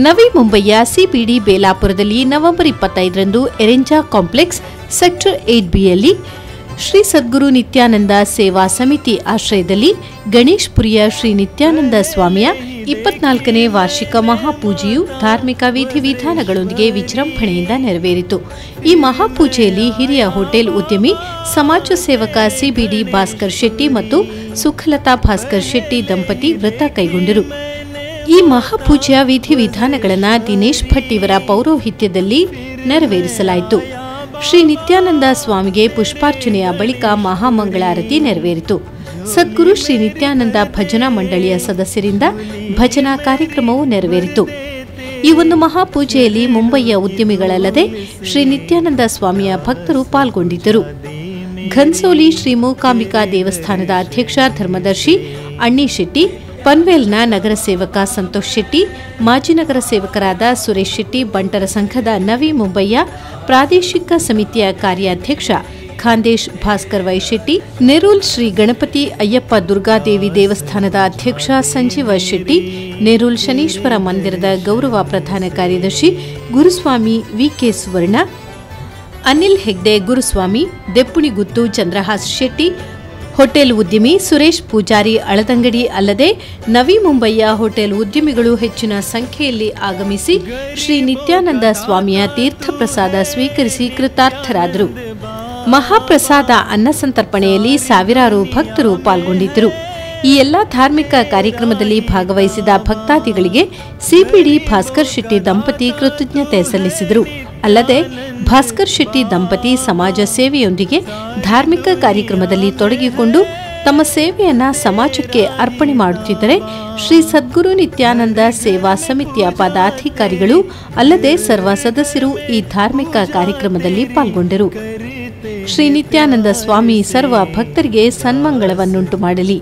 ನವಿ ಮುಂಬಯಿಯ ಸಿಬಿಡಿ ಬೇಲಾಪುರದಲ್ಲಿ ನವೆಂಬರ್ 25ರಂದು ಎರೆಂಜಾ ಕಾಂಪ್ಲೆಕ್ಸ್ ಸೆಕ್ಟರ್ 8ಬಿಯಲ್ಲಿ ಶ್ರೀ ಸದ್ಗುರು ನಿತ್ಯಾನಂದ ಸೇವಾ ಸಮಿತಿ ಆಶ್ರಯದಲ್ಲಿ ಗಣೇಶ್ಪುರಿಯ ಶ್ರೀ ನಿತ್ಯಾನಂದ ಸ್ವಾಮಿಯ 24ನೇ ವಾರ್ಷಿಕ ಮಹಾಪೂಜೆಯು ಧಾರ್ಮಿಕ ವಿಧಿವಿಧಾನಗಳೊಂದಿಗೆ ವಿಜೃಂಭಣೆಯಿಂದ ನೆರವೇರಿತು. ಈ ಮಹಾಪೂಜೆಯಲ್ಲಿ ಹಿರಿಯ ಹೋಟೆಲ್ ಉದ್ಯಮಿ ಸಮಾಜ ಸೇವಕ ಸಿಬಿಡಿ ಭಾಸ್ಕರ್ ಶೆಟ್ಟಿ ಮತ್ತು ಸುಖಲತಾ ಭಾಸ್ಕರ್ ಶೆಟ್ಟಿ ದಂಪತಿ ವ್ರತ ಕೈಗೊಂಡರು. ಈ ಮಹಾಪೂಜೆಯ ವಿಧಿವಿಧಾನಗಳನ್ನು ದಿನೇಶ್ ಭಟ್ ಇವರ ಪೌರೋಹಿತ್ಯದಲ್ಲಿ ನೆರವೇರಿಸಲಾಯಿತು. ಶ್ರೀ ನಿತ್ಯಾನಂದ ಸ್ವಾಮಿಗೆ ಪುಷ್ಪಾರ್ಚನೆಯ ಬಳಿಕ ಮಹಾಮಂಗಳಾರತಿ ನೆರವೇರಿತು. ಸದ್ಗುರು ಶ್ರೀ ನಿತ್ಯಾನಂದ ಭಜನಾ ಮಂಡಳಿಯ ಸದಸ್ಯರಿಂದ ಭಜನಾ ಕಾರ್ಯಕ್ರಮವೂ ನೆರವೇರಿತು. ಈ ಒಂದು ಮಹಾಪೂಜೆಯಲ್ಲಿ ಮುಂಬಯಿಯ ಉದ್ಯಮಿಗಳಲ್ಲದೆ ಶ್ರೀ ನಿತ್ಯಾನಂದ ಸ್ವಾಮಿಯ ಭಕ್ತರು ಪಾಲ್ಗೊಂಡಿದ್ದರು. ಘನ್ಸೋಲಿ ಶ್ರೀ ಮೂಕಾಂಬಿಕಾ ದೇವಸ್ಥಾನದ ಅಧ್ಯಕ್ಷ ಧರ್ಮದರ್ಶಿ ಅಣ್ಣಿ ಶೆಟ್ಟಿ, ಪನ್ವೇಲ್ನ ನಗರ ಸೇವಕ ಸಂತೋಷ್ ಶೆಟ್ಟಿ, ಮಾಜಿ ನಗರ ಸೇವಕರಾದ ಸುರೇಶ್ ಶೆಟ್ಟಿ, ಬಂಟರ ಸಂಘದ ನವಿ ಮುಂಬಯಿಯ ಪ್ರಾದೇಶಿಕ ಸಮಿತಿಯ ಕಾರ್ಯಾಧ್ಯಕ್ಷ ಖಾಂದೇಶ್ ಭಾಸ್ಕರ್ ವೈ ಶೆಟ್ಟಿ, ನೆರೂಲ್ ಶ್ರೀ ಗಣಪತಿ ಅಯ್ಯಪ್ಪ ದುರ್ಗಾದೇವಿ ದೇವಸ್ಥಾನದ ಅಧ್ಯಕ್ಷ ಸಂಜೀವ ಶೆಟ್ಟಿ, ನೆರೂಲ್ ಶನೀಶ್ವರ ಮಂದಿರದ ಗೌರವ ಪ್ರಧಾನ ಕಾರ್ಯದರ್ಶಿ ಗುರುಸ್ವಾಮಿ ವಿಕೆ ಸುವರ್ಣ, ಅನಿಲ್ ಹೆಗ್ಡೆ ಗುರುಸ್ವಾಮಿ, ದೆಪ್ಪುಣಿಗುತ್ತು ಚಂದ್ರಹಾಸ್ ಶೆಟ್ಟಿ, ಹೋಟೆಲ್ ಉದ್ಯಮಿ ಸುರೇಶ್ ಪೂಜಾರಿ ಅಳದಂಗಡಿ ಅಲ್ಲದೆ ನವಿ ಮುಂಬಯಿಯ ಹೋಟೆಲ್ ಉದ್ಯಮಿಗಳು ಹೆಚ್ಚಿನ ಸಂಖ್ಯೆಯಲ್ಲಿ ಆಗಮಿಸಿ ಶ್ರೀ ನಿತ್ಯಾನಂದ ಸ್ವಾಮಿಯ ತೀರ್ಥಪ್ರಸಾದ ಸ್ವೀಕರಿಸಿ ಕೃತಾರ್ಥರಾದರು. ಮಹಾಪ್ರಸಾದ ಅನ್ನಸಂತರ್ಪಣೆಯಲ್ಲಿ ಸಾವಿರಾರು ಭಕ್ತರು ಪಾಲ್ಗೊಂಡಿದ್ದರು. ಈ ಎಲ್ಲಾ ಧಾರ್ಮಿಕ ಕಾರ್ಯಕ್ರಮದಲ್ಲಿ ಭಾಗವಹಿಸಿದ ಭಕ್ತಾದಿಗಳಿಗೆ ಸಿಬಿಡಿ ಭಾಸ್ಕರ್ ಶೆಟ್ಟಿ ದಂಪತಿ ಕೃತಜ್ಞತೆ ಸಲ್ಲಿಸಿದರು. ಅಲ್ಲದೆ ಭಾಸ್ಕರ್ ಶೆಟ್ಟಿ ದಂಪತಿ ಸಮಾಜ ಸೇವೆಯೊಂದಿಗೆ ಧಾರ್ಮಿಕ ಕಾರ್ಯಕ್ರಮದಲ್ಲಿ ತೊಡಗಿಕೊಂಡು ತಮ್ಮ ಸೇವೆಯನ್ನ ಸಮಾಜಕ್ಕೆ ಅರ್ಪಣೆ ಮಾಡುತ್ತಿದ್ದರೆ ಶ್ರೀ ಸದ್ಗುರು ನಿತ್ಯಾನಂದ ಸೇವಾ ಸಮಿತಿಯ ಪದಾಧಿಕಾರಿಗಳು ಅಲ್ಲದೆ ಸರ್ವ ಸದಸ್ಯರು ಈ ಧಾರ್ಮಿಕ ಕಾರ್ಯಕ್ರಮದಲ್ಲಿ ಪಾಲ್ಗೊಂಡರು. ಶ್ರೀ ನಿತ್ಯಾನಂದ ಸ್ವಾಮಿ ಸರ್ವ ಭಕ್ತರಿಗೆ ಸನ್ಮಂಗಳವನ್ನುಂಟು ಮಾಡಲಿ.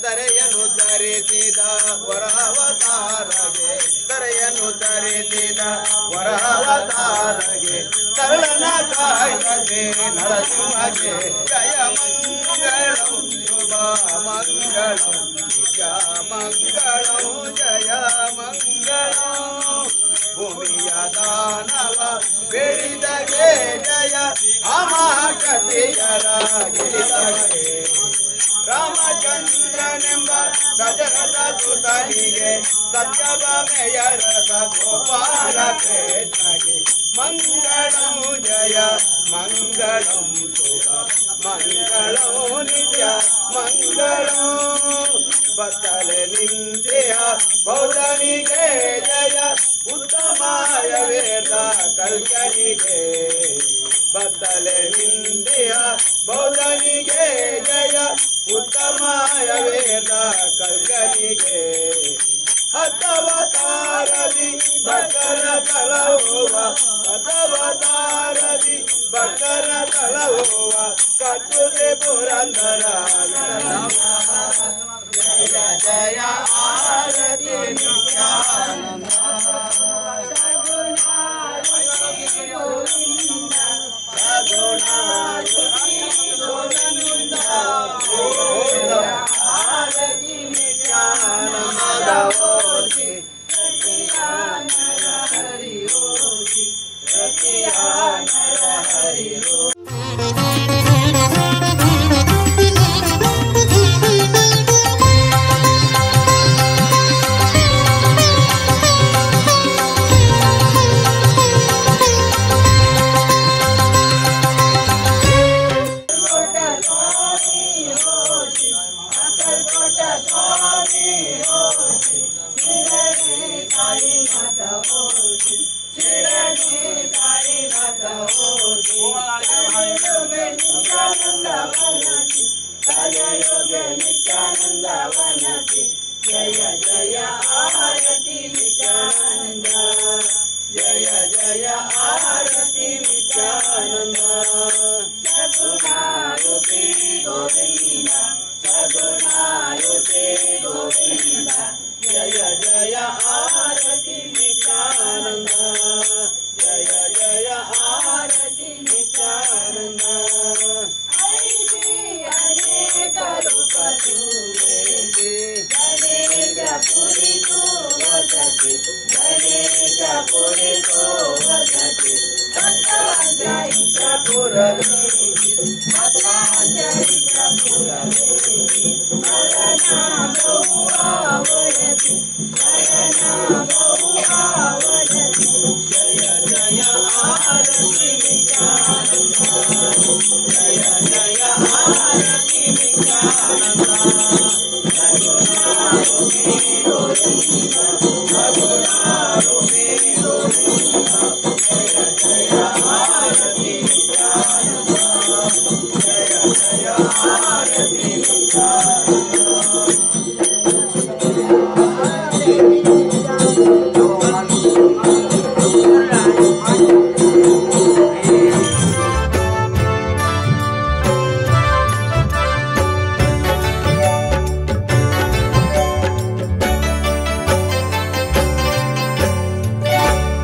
ದರೆಯನ್ನು ಧರಿಸಿದ ವರಾವತಾರಗೆ ದರೆಯನ್ನು ಧರಿಸಿದ ವರಾವತಾರಗೆ ತರಳನ ಕಾಯ್ದೆ ನರಸಿಂಹಗೆ ಜಯ ಮಂಗಳಂ ಶುಭ ಮಂಗಳಂ ನಿಜ ಮಂಗಳಂ ಜಯ ಮಂಗಳಂ ಭೂಮಿಯ ದಾನವ ಬೆಳಿದಗೆ ಜಯ ಅಮಾಕತೆಯರ ಗಿರಿದಗೆ ರಾಮಚಂದ್ರನೆಂಬ ದಶರಥ ಸುತನಿಗೆ ಸತ್ಯಭಾಮೆಯ ರಸ ಗೋಪಾಲ ಕೃಷ್ಣಗೆ ಮಂಗಳಂ ಜಯ ಮಂಗಳಂ ಶುಭ ಮಂಗಳಂ ನಿತ್ಯ ಮಂಗಳಂ ಬತ್ತಲೆ ನಿಂತೆಯ ಬೌದ್ಧನಿಗೆ ಜಯ ಉತ್ತಮಾಯ ವೇದ ಕಲ್ಯನಿಗೆ ಬತ್ತಲೆ ನಿಂತೆಯ ಬೌದ್ಧನಿಗೆ ಜಯ ಉತ್ತಮಾಯ ವೇದ ಕಲ್ಯನಿಗೆ ಹತವತಾರದಿ ಭಕ್ತರ ತಳವುವ ಹತವತಾರದಿ ಭಕ್ತರ ತಳವುವ ಕಟ್ಟುದೆ ಪುರಂದರ ಜಯ ಜಯ ಆರತಿ ನಿತ್ಯಾನಂದ ಆರತಿ ನಿತ್ಯಾನಂದ ಓದಿ ಹರಿ ಓದಿ ಹರಿ जय जय आरती नित्यानंद जय जय आरती नित्यानंद सगुणारूपी गोविंद सगुणारूपी गोविंद जय जय आरती नित्यानंद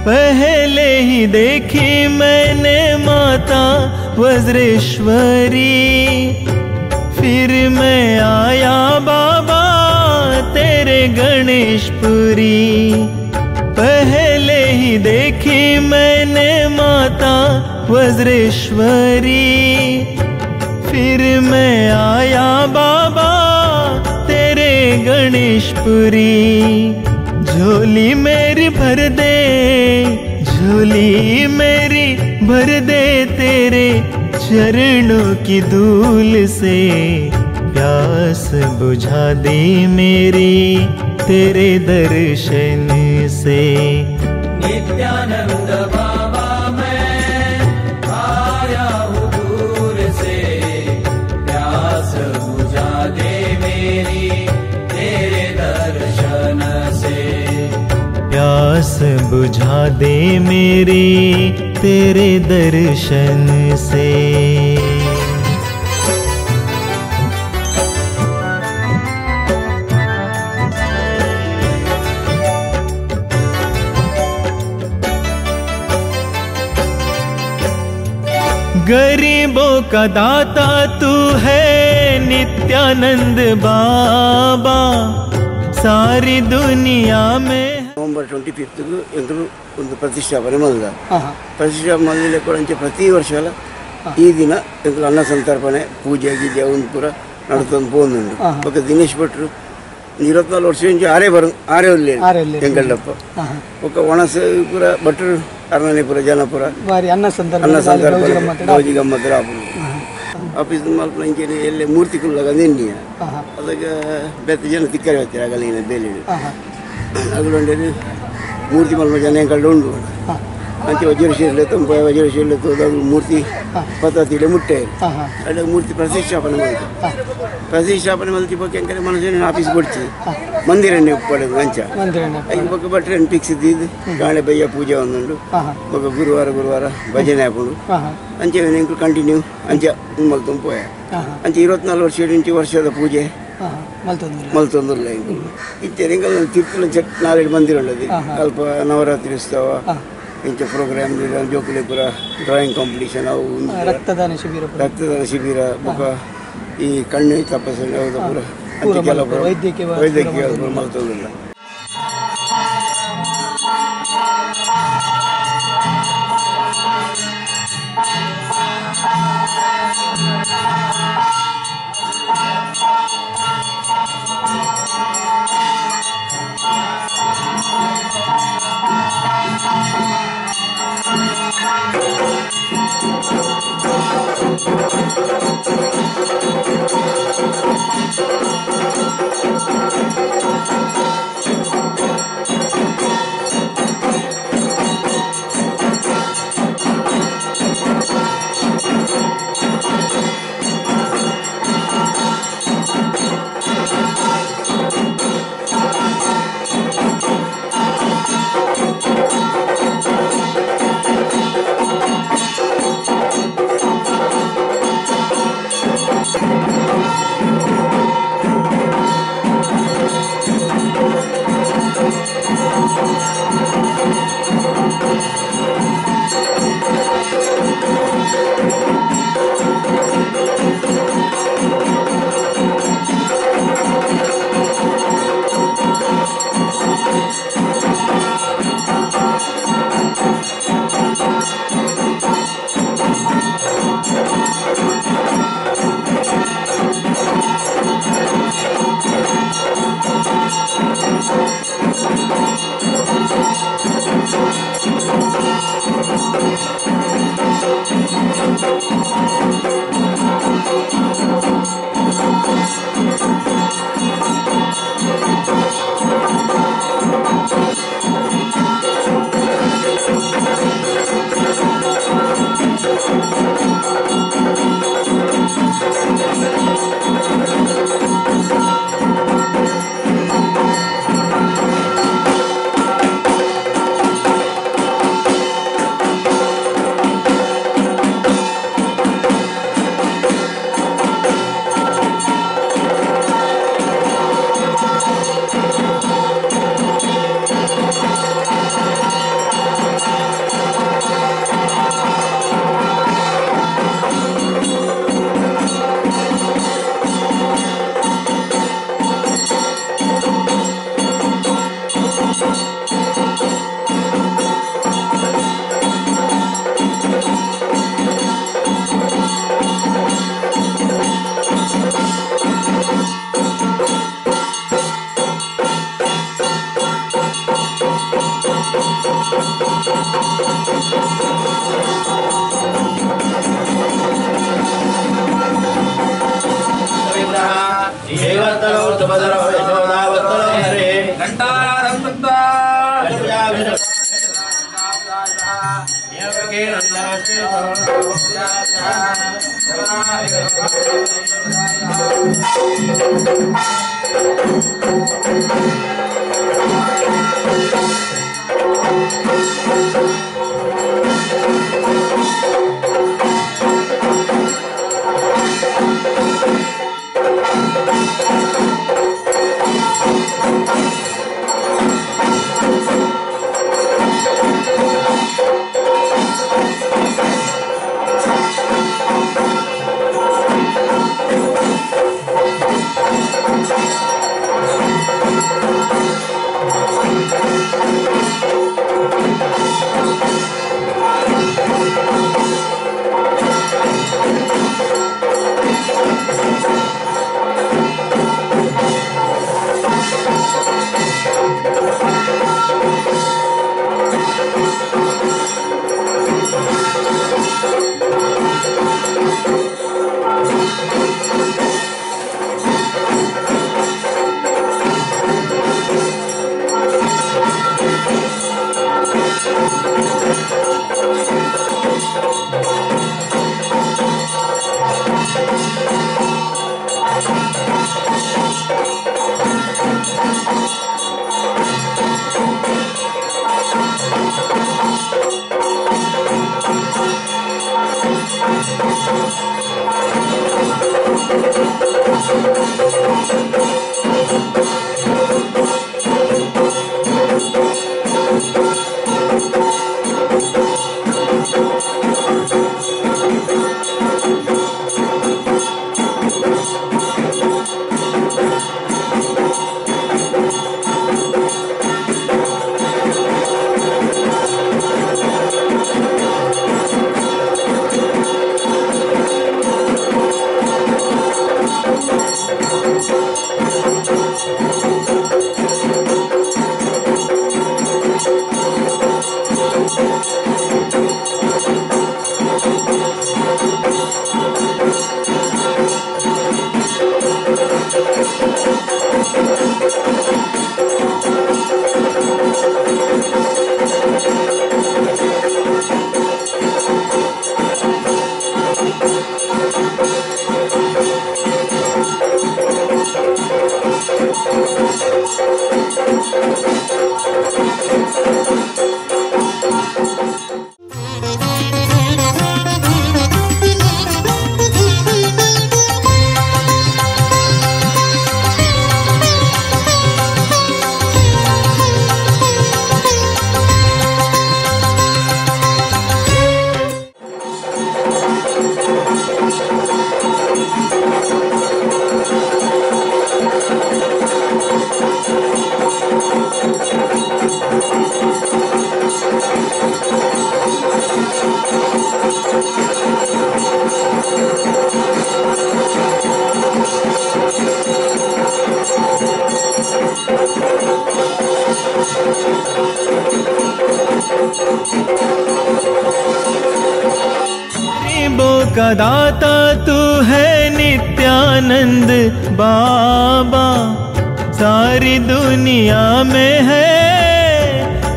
पहले ही देखी मैंने माता वज्रेश्वरी, फिर मैं आया बाबा तेरे गणेशपुरी। पहले ही देखी मैंने माता वज्रेश्वरी, फिर मैं आया बाबा तेरे गणेशपुरी। झोली मेरी भर दे, झोली मेरी भर दे तेरे चरणों की धूल से। प्यास बुझा दे मेरी तेरे दर्शन से। नित्यानंद बाबा मैं आया हूँ दूर से, प्यास बुझा दे मेरी तेरे दर्शन से। प्यास बुझा दे मेरी तेरे दर्शन से। गरीबों का दाता तू है नित्यानंद बाबा, सारी दुनिया में। ನವೆಂಬರ್ 25 ಎಂಕಲು ಒಂದು ಪ್ರತಿಷ್ಠಾಪನೆ ಮಾಡಿದ. ಪ್ರತಿಷ್ಠಾಪನೆ ಮಾಡಲಿಲ್ಲ ಕೂಡ ಪ್ರತಿ ವರ್ಷ ಈ ದಿನ ಎಂಕಲು ಅನ್ನ ಸಂತರ್ಪಣೆ ಪೂಜೆ ಗೀಜೆ ಒಂದು ಪೂರ ನಡ್ಕೊಂಡು പോകുന്നുണ്ട്. ఒక ದಿನೇಶ್ ಭಟ್ರು 24 ವರ್ಷ నుంచి ಆರೇ ಒಳ್ಳೆ ಎಂಕಲ್ಲಪ್ಪ ఒక ವನಸ ಪೂರ ಭಟ್ರು ಅರಮನೆಪುರ ಜನಪುರ ಅನ್ನ ಸಂತರ್ಪಣೆ ಗೌಜಿ ಗಮ್ಮತ್ ರಾಪುರ ಆಫೀಸ್ ಮಲ್ಪ ಇಂಚೆ ಎಲ್ಲೇ ಮೂರ್ತಿ ಕುಲ್ಲಾಗ ನಿನ್ನೆ ಅದಕ್ಕೆ ಬೆತ್ತ ಜನ ತಿಕ್ಕರೆ ಹೋಗ್ತಾರೆ ಆಗಲಿನ ಬೇಲಿ ಅಗಲೊಂಡೇಲಿ ಮೂರ್ತಿ ಮಲ್ಪ ಜನ ಎಂಕಲ್ಲು ಉಂಡು ಅಂಚೆ ವಜ್ರಶೀಲೆ ತುಂಬ ವಜ್ರಶೀಲೆ ತೋದಾಗ ಮೂರ್ತಿ ಪದ್ಧತಿಲೆ ಮುಟ್ಟೆ ಅಲ್ಲ ಮೂರ್ತಿ ಪ್ರತಿಷ್ಠಾಪನೆ ಮಾಡಿತು. ಪ್ರತಿಷ್ಠಾಪನೆ ಮಾಡಿದ ಬಗ್ಗೆ ಎಂಕರೆ ಮನಸ್ಸಿನ ಆಫೀಸ್ ಬಿಡ್ತಿ ಮಂದಿರನ್ನೇ ಪಡೆದು ಅಂಚ ಐದು ಪಕ್ಕ ಬಟ್ರೆ ಫಿಕ್ಸ್ ಇದ್ದಿದ್ದು ಗಾಳೆ ಬಯ್ಯ ಪೂಜೆ ಒಂದುಂಡು ఒక ಗುರುವಾರ ಭಜನೆ ಹಾಕೊಂಡು ಅಂಚೆ ಎಂಕಲು ಕಂಟಿನ್ಯೂ ಅಂಚ ಮಲ್ತೊಂದು ಪೋಯ ಅಂಚೆ 24 ವರ್ಷ ಇಂಚು ವರ್ಷದ ಪೂಜೆ ಮಲ್ತೊಂದಿಲ್ಲ ಇತ್ತೆ ಎಂಕಲ್ ತಿರ್ಕಲು ಚೆಕ್ 4 ಮಂದಿರ ಉಳ್ಳದು ಅಲ್ಪ ನವರಾತ್ರಿ ಉತ್ಸವ ಇಂಚ ಪ್ರೋಗ್ರಾಮ್ ಜೋಕುಲೇಪುರ ಡ್ರಾಯಿಂಗ್ ಕಾಂಪಿಟೇಷನ್ ಅವು ರಕ್ತದಾನ ಶಿಬಿರ ಬೊಕ ಈ ಕಣ್ಣು ತಪಾಸಣೆ ಅವು ಪೂರ ಅಂಚೆ ಕೆಲವು ವೈದ್ಯಕೀಯ ಮಲ್ತೊಂದಿಲ್ಲ. गरीबों का दाता तू है नित्यानंद बाबा। सारी दुनिया में है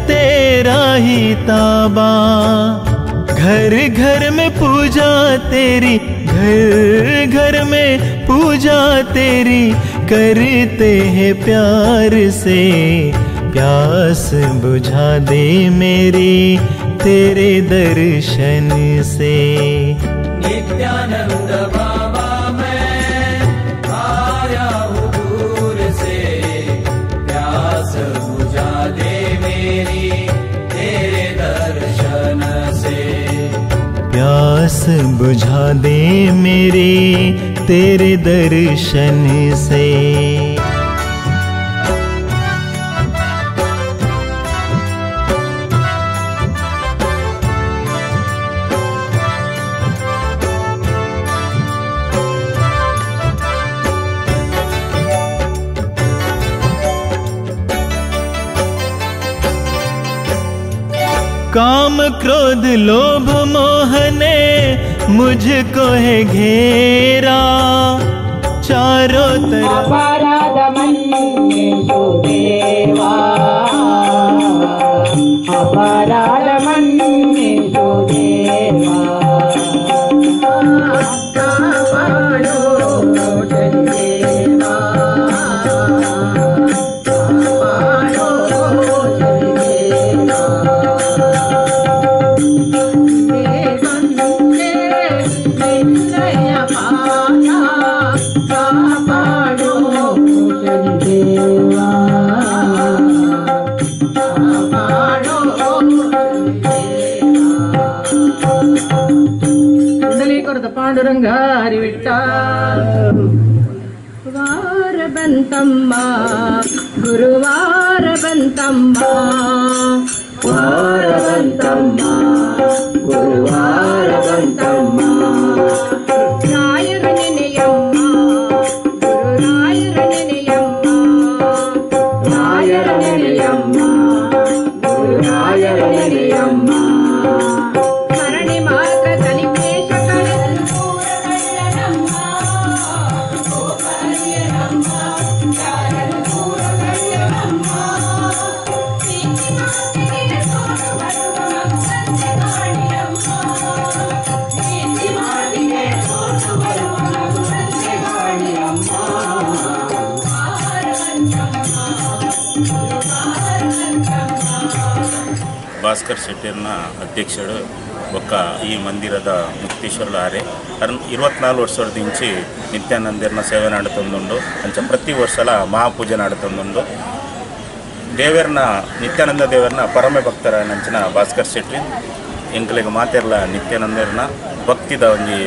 तेरा ही ताबा। घर घर में पूजा तेरी, घर घर में पूजा तेरी करते हैं प्यार से। प्यास बुझा दे मेरी तेरे दर्शन से। नित्यानंद बाबा मैं आया हूँ दूर से, प्यास बुझा दे मेरी तेरे दर्शन से। प्यास बुझा दे मेरी तेरे दर्शन से। काम क्रोध लोभ मोह ने मुझको है घेरा। चारों तरफ अपराध मन्येषु देवा, अपराध मन्येषु देवा। कापाडो देवा, कापाडो ಪಾಂಡುರಂಗ ಹರಿವಿಟ್ಟ ವಾರ ಬಂತಮ್ಮ ಗುರುವಾರ ಬಂತಮ್ಮ, ವಾರ ಬಂತಮ್ಮ ಗುರುವಾರ ಬಂತಮ್ಮ. ರಾಯರ ನೆನೆಯಮ್ಮ ಗುರುರಾಯರ ನೆನೆಯಮ್ಮ, ರಾಯರ ನೆನೆಯಮ್ಮ ಗುರುರಾಯರ ನೆನೆಯಮ್ಮ. ಸ್ಮರಣೆ ಮಾತ್ರ ತನಿಪೇಶ ಭಾಸ್ಕರ್ ಶೆಟ್ಟಿಯರ್ನ ಅಧ್ಯಕ್ಷರು ಒಕ್ಕ ಈ ಮಂದಿರದ ಮುಕ್ತೇಶ್ವರಲು ಆರೆ 24 ವರ್ಷದ ಇಂಚಿ ನಿತ್ಯಾನಂದರ್ನ ಸೇವೆ ನಡುತ್ತೊಂದುಂಡು. ಅಂಚ ಪ್ರತಿ ವರ್ಷಲ ಮಹಾಪೂಜೆ ನಡುತ್ತೊಂದುಂಡು. ದೇವರನ್ನ ನಿತ್ಯಾನಂದ ದೇವರನ್ನ ಪರಮ ಭಕ್ತರ ನಂಚಿನ ಭಾಸ್ಕರ್ ಶೆಟ್ಟಿ ಎಂಕಲಿಗೆ ಮಾತೆರ್ಲ ನಿತ್ಯಾನಂದರ್ನ ಭಕ್ತಿದ ಒಂಜಿ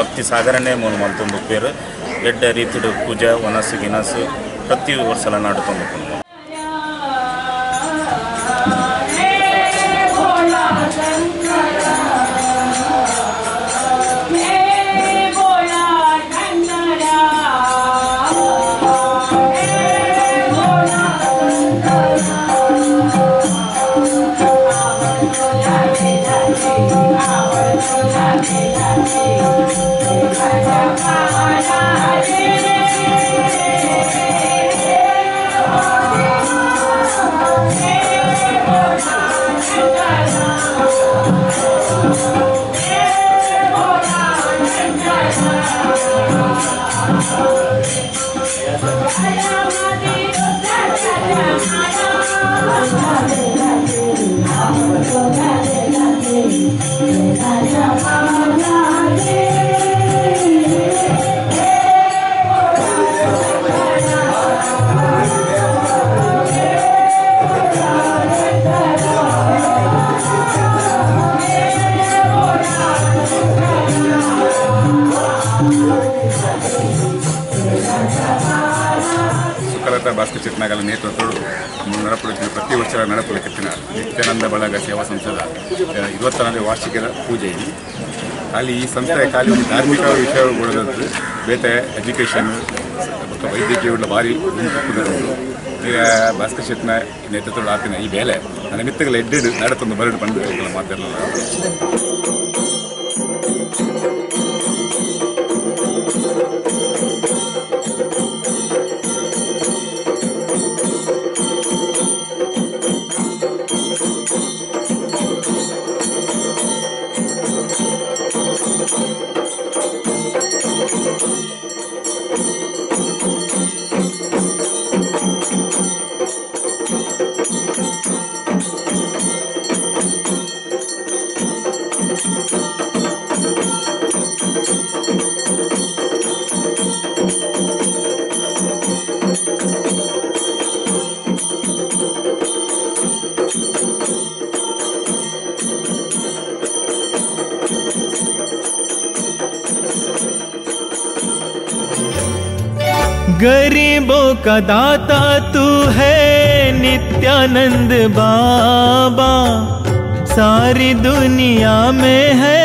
ಭಕ್ತಿ ಸಾಗರನೇ ಮೂಲ ಮಲ್ತೊಂದು ಪೇರು ಎಡ್ಡ ರೀತಿಡು ಪೂಜೆ ವನಸ್ಸು ಗಿನಸ್ಸು ಪ್ರತಿ ವರ್ಷಲ ನಡುತ್ತೊಂದು. ಭಾಸ್ಕರ್ ಶೆಟ್ನಾಗಲ ನೇತೃತ್ವಗಳು ನಡಪಡಿಸಿದ ಪ್ರತಿ ವರ್ಷ ನಡಪಡಿಸಿನ ನಿತ್ಯಾನಂದ ಬಳಗ ಸೇವಾ ಸಂಸ್ಥೆದ 20ನೇ ವಾರ್ಷಿಕದ ಪೂಜೆ ಇದೆ. ಅಲ್ಲಿ ಈ ಸಂಸ್ಥೆ ಖಾಲಿ ಒಂದು ಧಾರ್ಮಿಕ ವಿಷಯಗಳು ಕೊಡೋದಂದ್ರೆ ಬೇತೆ ಎಜುಕೇಷನ್ ಮತ್ತು ವೈದ್ಯಕೀಯ ಭಾರಿ ಕುದುರು ಈಗ ಭಾಸ್ಕರ್ ಶೆಟ್ನ ನೇತೃತ್ವಗಳು ಆತಿನ ಈ ಬೇಲೆ ನನ್ನ ಮಿತ್ತಗಳ ಎಡ್ಡೆಡು ನಡತೊಂದು ಬರಡು ಬಂದು ಮಾತಾಡಲ್ಲ. गरीबों का दाता तू है नित्यानंद बाबा, सारी दुनिया में है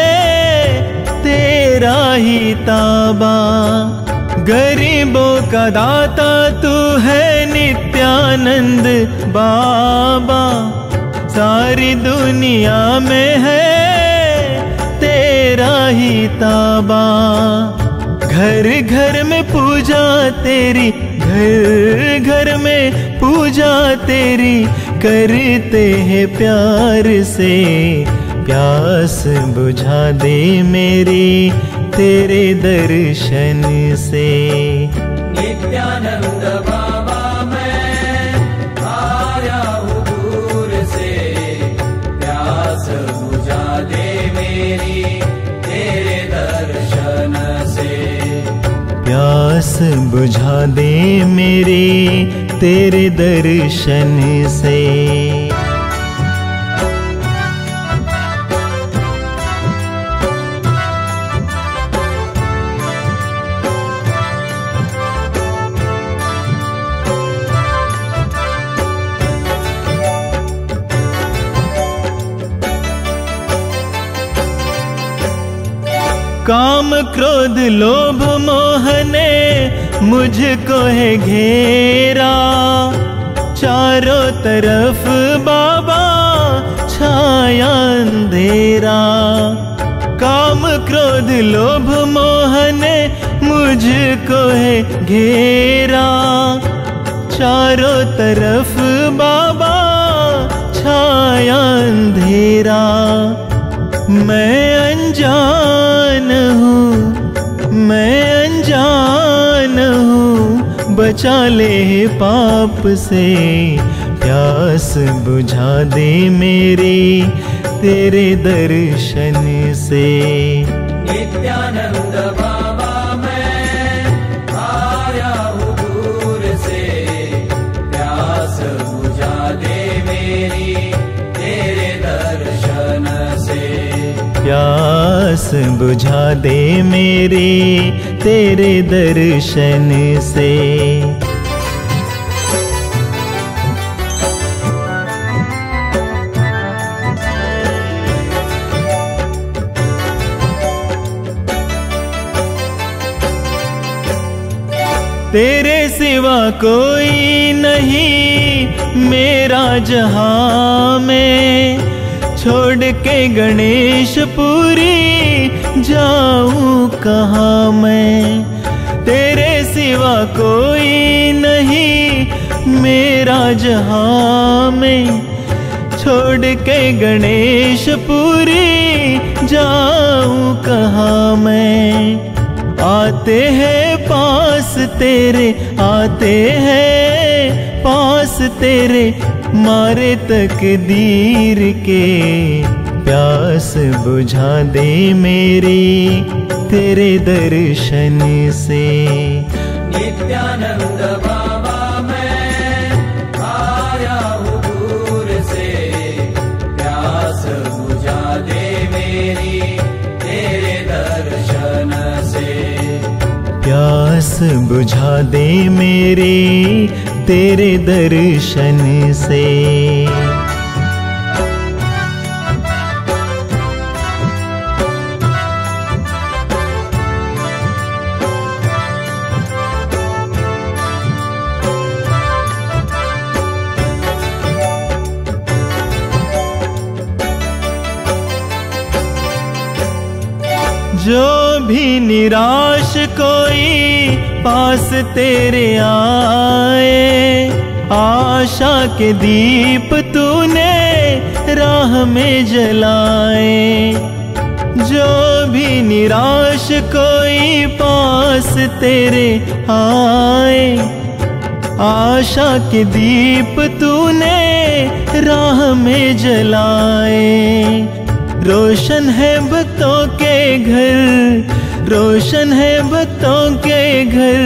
तेरा ही ताबा। गरीबों का दाता तू है नित्यानंद बाबा, सारी दुनिया में है तेरा ही ताबा। घर घर में पूजा तेरी, घर घर में पूजा तेरी, करते हैं प्यार से। प्यास बुझा दे मेरी तेरे दर्शन से। नित्यानंद बाबा मैं आया हूँ दूर से, प्यास बुझा दे मेरी तेरे दर्शन से। प्यास बुझा दे मेरी तेरे दर्शन से। काम क्रोध लोभ मोह ने मुझको है घेरा, चारों तरफ बाबा छाया अंधेरा। काम क्रोध लोभ मोह ने मुझको है घेरा, चारों तरफ बाबा छाया अंधेरा। मैं अनजान हूँ, मैं अनजान हूँ, बचा ले पाप से। प्यास बुझा दे मेरी तेरे दर्शन से। नित्यानंद बाबा मैं आया हूँ दूर से, प्यास बुझा दे मेरी तेरे दर्शन से। प्यास बुझा दे मेरी तेरे दर्शन से। तेरे सिवा कोई नहीं मेरा जहां में, छोड़ के गणेश पुरी जाऊं कहाँ मैं। तेरे सिवा कोई नहीं मेरा जहां में, छोड़ के गणेश पुरी जाऊं कहाँ मैं। आते हैं पास तेरे, आते हैं पास तेरे, मारे तकदीर के। प्यास बुझा दे मेरी तेरे दर्शन से। नित्यानंद बाबा मैं आया हूँ दूर से, प्यास बुझा दे मेरी तेरे दर्शन से। प्यास बुझा दे मेरी तेरे दर्शन से। जो भी निराश कोई पास तेरे आए, आशा के दीप तूने राह में जलाए। जो भी निराश कोई पास तेरे आए, आशा के दीप तूने राह में जलाए। रोशन है भक्तों के घर, रोशन है भक्तों के घर,